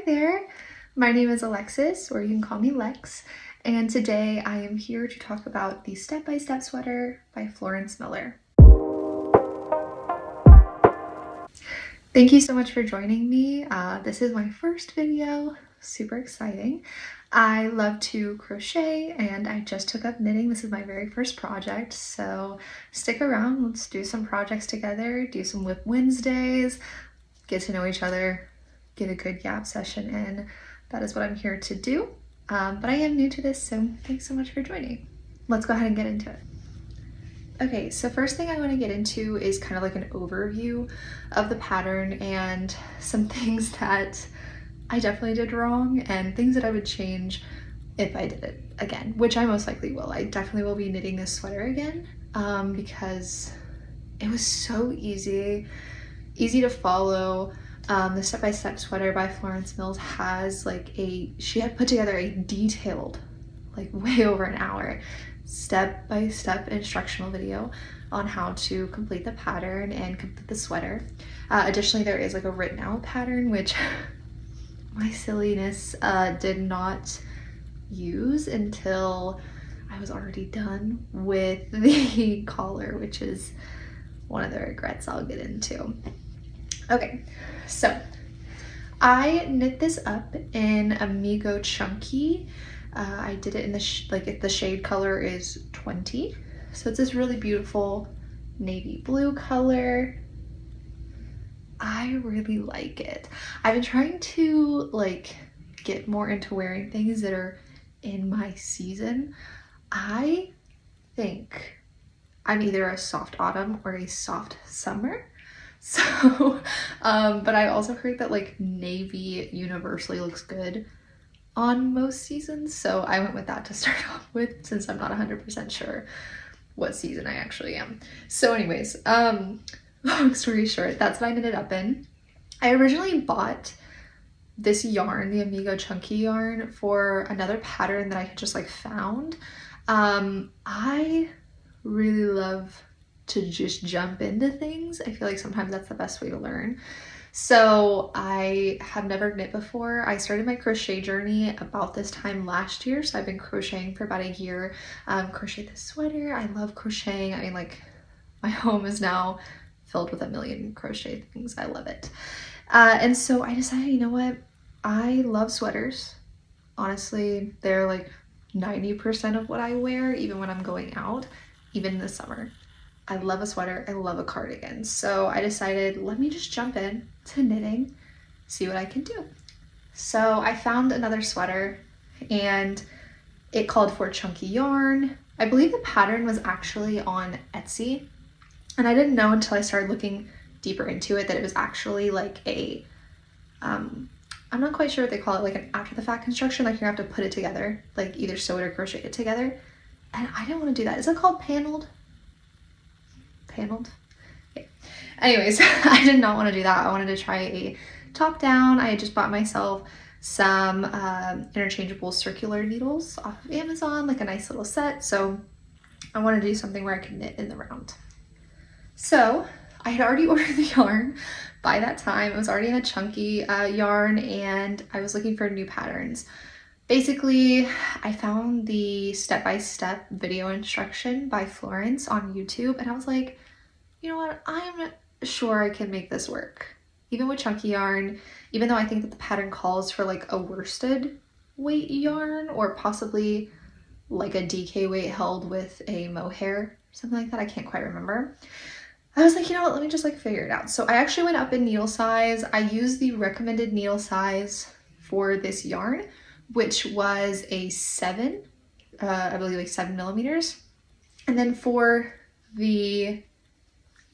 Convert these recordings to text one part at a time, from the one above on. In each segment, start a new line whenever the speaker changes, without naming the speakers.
there, my name is Alexis, or you can call me Lex, and today I am here to talk about the Step by Step sweater by Florence Miller. Thank you so much for joining me. This is my first video, super exciting. I love to crochet and I just took up knitting. This is my very first project, so stick around. Let's do some projects together, do some Whip Wednesdays, get to know each other, get a good gap session in. That is what I'm here to do. But I am new to this, so thanks so much for joining. Let's go ahead and get into it. Okay, so first thing I want to get into is kind of like an overview of the pattern and some things that I definitely did wrong and things that I would change if I did it again, which I most likely will. I definitely will be knitting this sweater again because it was so easy to follow. The Step by Step sweater by Florence Mills has she had put together a detailed, like way over an hour, step-by-step instructional video on how to complete the pattern and complete the sweater. Additionally, there is like a written out pattern, which my silliness did not use until I was already done with the collar, which is one of the regrets I'll get into. Okay, so I knit this up in Amigo Chunky. I did it in the shade color is 20. So it's this really beautiful navy blue color. I really like it. I've been trying to get more into wearing things that are in my season. I think I'm either a soft autumn or a soft summer. So, but I also heard that navy universally looks good on most seasons. So I went with that to start off with, since I'm not 100% sure what season I actually am. So anyways, long story short, that's what I knitted up in. I originally bought this yarn, the Amigo Chunky yarn, for another pattern that I had just found. I really love to just jump into things. I feel like sometimes that's the best way to learn. So I have never knit before. I started my crochet journey about this time last year, so I've been crocheting for about a year. Crocheted this sweater. I love crocheting. I mean, my home is now filled with a million crochet things. I love it. And so I decided, you know what? I love sweaters. Honestly, they're 90% of what I wear, even when I'm going out, even in the summer. I love a sweater, I love a cardigan. So I decided, let me just jump in to knitting, see what I can do. So I found another sweater and it called for chunky yarn. I believe the pattern was actually on Etsy. And I didn't know until I started looking deeper into it that it was actually I'm not quite sure what they call it, an after the fact construction, you have to put it together, either sew it or crochet it together. And I didn't want to do that. Is it called paneled? Yeah. Anyways, I did not want to do that. I wanted to try a top down. I had just bought myself some interchangeable circular needles off of Amazon, a nice little set. So I wanted to do something where I could knit in the round. So I had already ordered the yarn by that time. It was already in a chunky yarn and I was looking for new patterns. Basically, I found the step-by-step video instruction by Florence on YouTube and I was like, you know what, I'm sure I can make this work. Even with chunky yarn, even though I think that the pattern calls for a worsted weight yarn or possibly a DK weight held with a mohair, something like that, I can't quite remember. I was like, you know what, let me just figure it out. So I actually went up in needle size. I used the recommended needle size for this yarn, which was a 7, I believe 7 millimeters. And then for the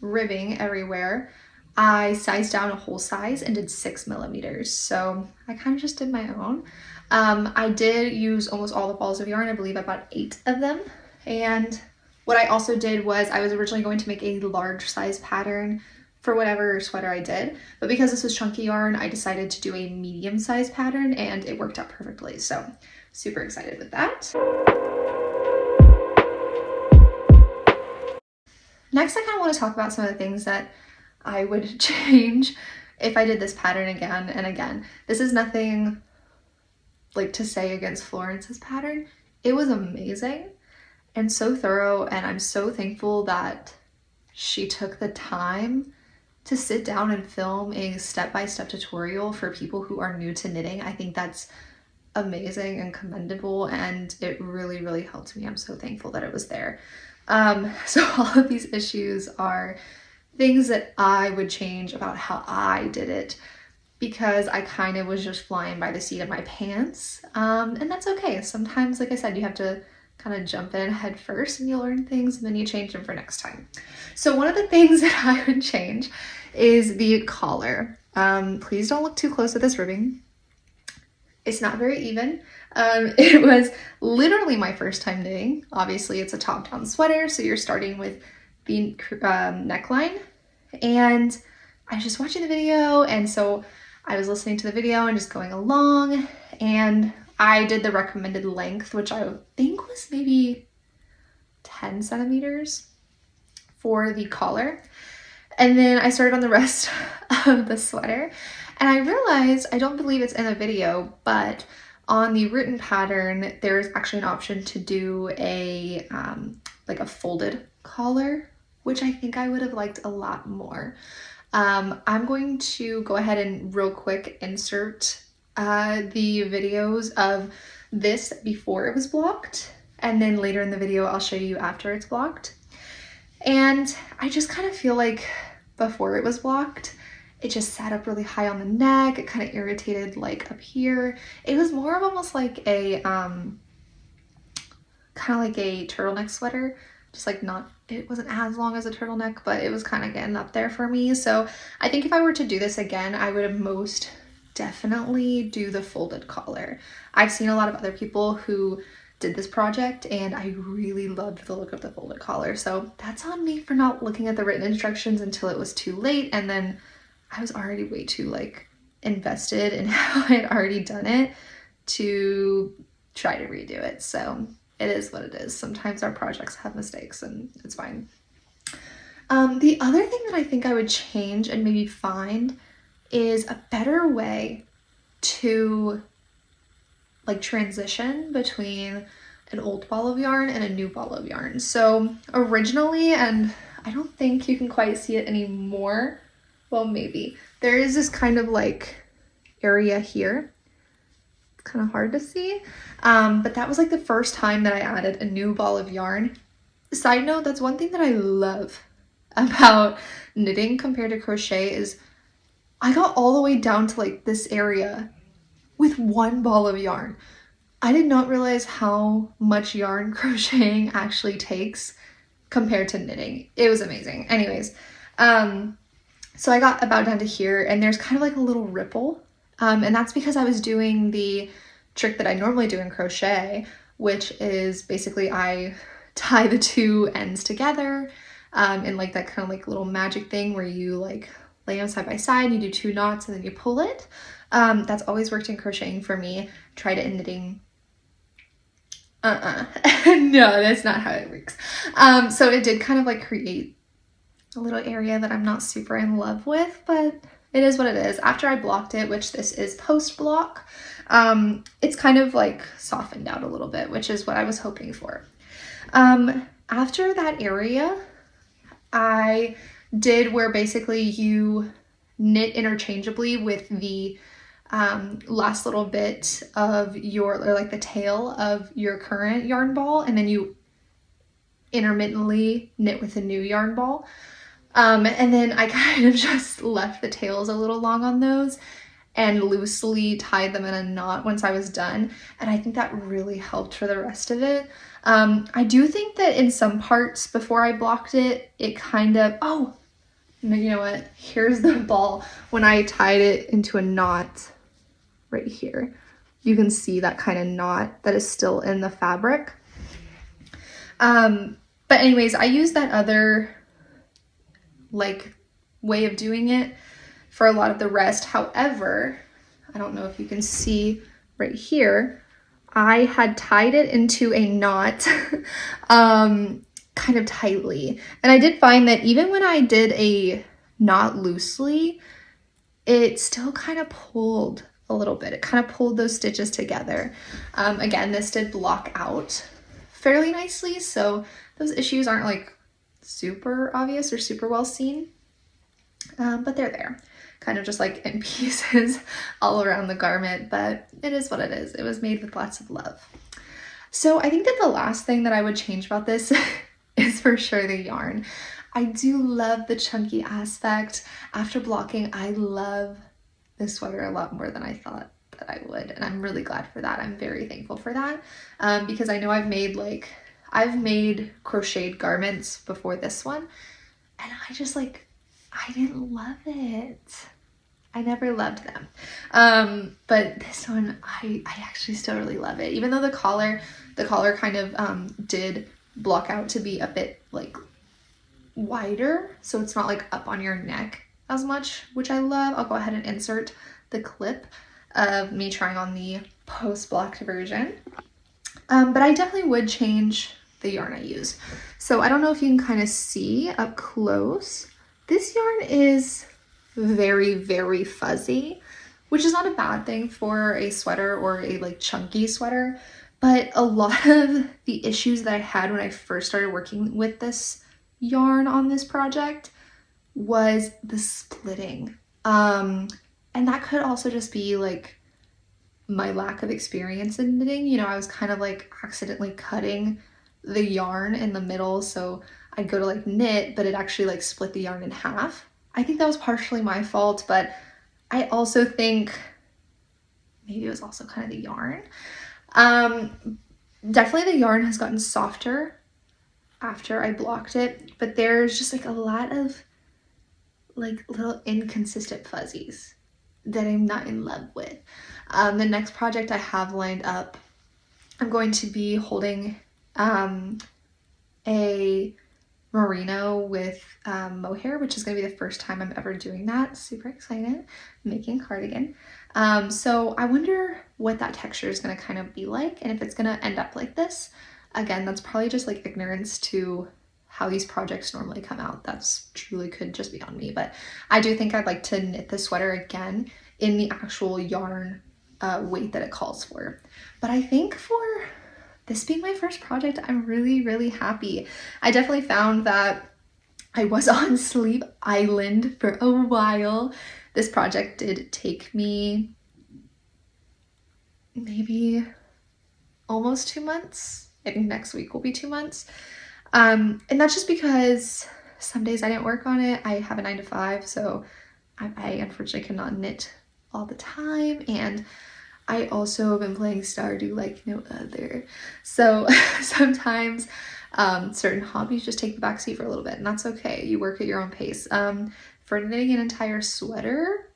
ribbing everywhere, I sized down a whole size and did 6 millimeters. So I kind of just did my own. I did use almost all the balls of yarn. I believe I bought 8 of them. And what I also did was I was originally going to make a large size pattern for whatever sweater I did, but because this was chunky yarn, I decided to do a medium size pattern and it worked out perfectly. So super excited with that. Next, I kind of want to talk about some of the things that I would change if I did this pattern again and again. This is nothing like to say against Florence's pattern. It was amazing and so thorough, and I'm so thankful that she took the time to sit down and film a step-by-step tutorial for people who are new to knitting. I think that's amazing and commendable, and it really, really helped me. I'm so thankful that it was there. So all of these issues are things that I would change about how I did it, because I kind of was just flying by the seat of my pants. And that's okay. Sometimes, like I said, you have to kind of jump in head first and you learn things and then you change them for next time. So one of the things that I would change is the collar. Please don't look too close at this ribbing. It's not very even. It was literally my first time knitting. Obviously it's a top-down sweater, so you're starting with the neckline. And I was just watching the video, and so I was listening to the video and just going along, and I did the recommended length, which I think was maybe 10 centimeters for the collar. And then I started on the rest of the sweater, and I realized, I don't believe it's in the video, but on the written pattern, there's actually an option to do a like a folded collar, which I think I would have liked a lot more. I'm going to go ahead and real quick insert the videos of this before it was blocked, and then later in the video I'll show you after it's blocked. And I just kind of feel like before it was blocked, it just sat up really high on the neck. It kind of irritated like up here. It was more of almost like a kind of like a turtleneck sweater, just like not, it wasn't as long as a turtleneck, but it was kind of getting up there for me. So I think if I were to do this again, I would most definitely do the folded collar. I've seen a lot of other people who did this project, and I really loved the look of the folded collar. So that's on me for not looking at the written instructions until it was too late, and then I was already way too like invested in how I had already done it to try to redo it. So it is what it is. Sometimes our projects have mistakes and it's fine. The other thing that I think I would change and maybe find is a better way to like transition between an old ball of yarn and a new ball of yarn. So originally, and I don't think you can quite see it anymore, well maybe, there is this kind of like area here. It's kind of hard to see, but that was like the first time that I added a new ball of yarn. Side note, that's one thing that I love about knitting compared to crochet is I got all the way down to like this area with one ball of yarn. I did not realize how much yarn crocheting actually takes compared to knitting. It was amazing. Anyways, so I got about down to here, and there's kind of like a little ripple, and that's because I was doing the trick that I normally do in crochet, which is basically I tie the two ends together in like that kind of like little magic thing where you like lay them side by side, you do 2 knots and then you pull it. That's always worked in crocheting for me. Tried it in knitting. No, that's not how it works. So it did kind of like create a little area that I'm not super in love with, but it is what it is. After I blocked it, which this is post block, it's kind of like softened out a little bit, which is what I was hoping for. After that area, I did where basically you knit interchangeably with the last little bit of your, or like the tail of your current yarn ball, and then you intermittently knit with a new yarn ball. And then I kind of just left the tails a little long on those and loosely tied them in a knot once I was done. And I think that really helped for the rest of it. I do think that in some parts before I blocked it, it kind of, oh, you know what? Here's the ball. When I tied it into a knot right here, you can see that kind of knot that is still in the fabric. But anyways, I used that other like way of doing it for a lot of the rest. However, I don't know if you can see right here, I had tied it into a knot kind of tightly. And I did find that even when I did a knot loosely, it still kind of pulled a little bit. It kind of pulled those stitches together. Again, this did block out fairly nicely, so those issues aren't like super obvious or super well seen, but they're there, kind of just like in pieces all around the garment, but it is what it is. It was made with lots of love. So I think that the last thing that I would change about this is for sure the yarn. I do love the chunky aspect. After blocking, I love this sweater a lot more than I thought that I would, and I'm really glad for that. I'm very thankful for that, because I know I've made crocheted garments before this one, and I didn't love it. I never loved them. But this one, I actually still really love it. Even though the collar kind of did block out to be a bit like wider, so it's not like up on your neck as much, which I love. I'll go ahead and insert the clip of me trying on the post-blocked version. But I definitely would change the yarn I use. So I don't know if you can kind of see up close. This yarn is very, very fuzzy, which is not a bad thing for a sweater or a like chunky sweater. But a lot of the issues that I had when I first started working with this yarn on this project was the splitting. And that could also just be like my lack of experience in knitting. You know, I was kind of like accidentally cutting the yarn in the middle, so I'd go to like knit, but it actually like split the yarn in half. I think that was partially my fault, but I also think maybe it was also kind of the yarn. Definitely the yarn has gotten softer after I blocked it, but there's just like a lot of like little inconsistent fuzzies that I'm not in love with. The next project I have lined up, I'm going to be holding a merino with mohair, which is going to be the first time I'm ever doing that. Super excited. Making a cardigan. So I wonder what that texture is going to kind of be like, and if it's going to end up like this. Again, that's probably just like ignorance to how these projects normally come out. That's truly could just be on me, but I do think I'd like to knit the sweater again in the actual yarn weight that it calls for. But I think for this being my first project, I'm really, really happy. I definitely found that I was on Sleep Island for a while. This project did take me maybe almost 2 months. I think next week will be 2 months. And that's just because some days I didn't work on it. I have a 9-to-5, so I unfortunately cannot knit all the time. And I also have been playing Stardew like no other. So sometimes certain hobbies just take the backseat for a little bit, and that's okay. You work at your own pace. For knitting an entire sweater,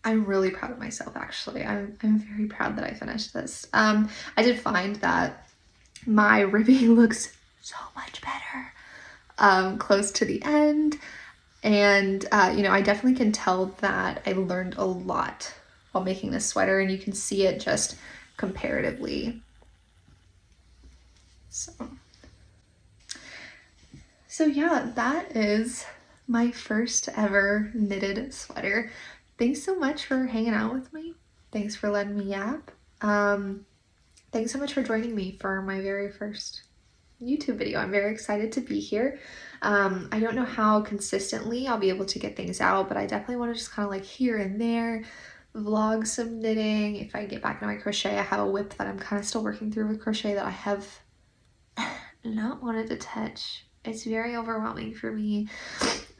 I'm really proud of myself, actually. I'm very proud that I finished this. I did find that my ribbing looks so much better close to the end, and you know, I definitely can tell that I learned a lot while making this sweater, and you can see it just comparatively. So yeah, that is my first ever knitted sweater. Thanks so much for hanging out with me. Thanks for letting me yap. Thanks so much for joining me for my very first YouTube video. I'm very excited to be here. I don't know how consistently I'll be able to get things out, but I definitely want to just kind of like here and there vlog some knitting. If I get back into my crochet, I have a whip that I'm kind of still working through with crochet that I have not wanted to touch. It's very overwhelming for me.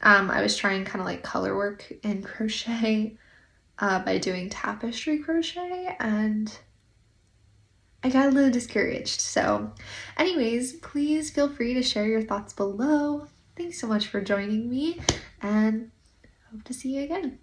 I was trying kind of like color work in crochet by doing tapestry crochet, and I got a little discouraged. So anyways, please feel free to share your thoughts below. Thanks so much for joining me, and hope to see you again.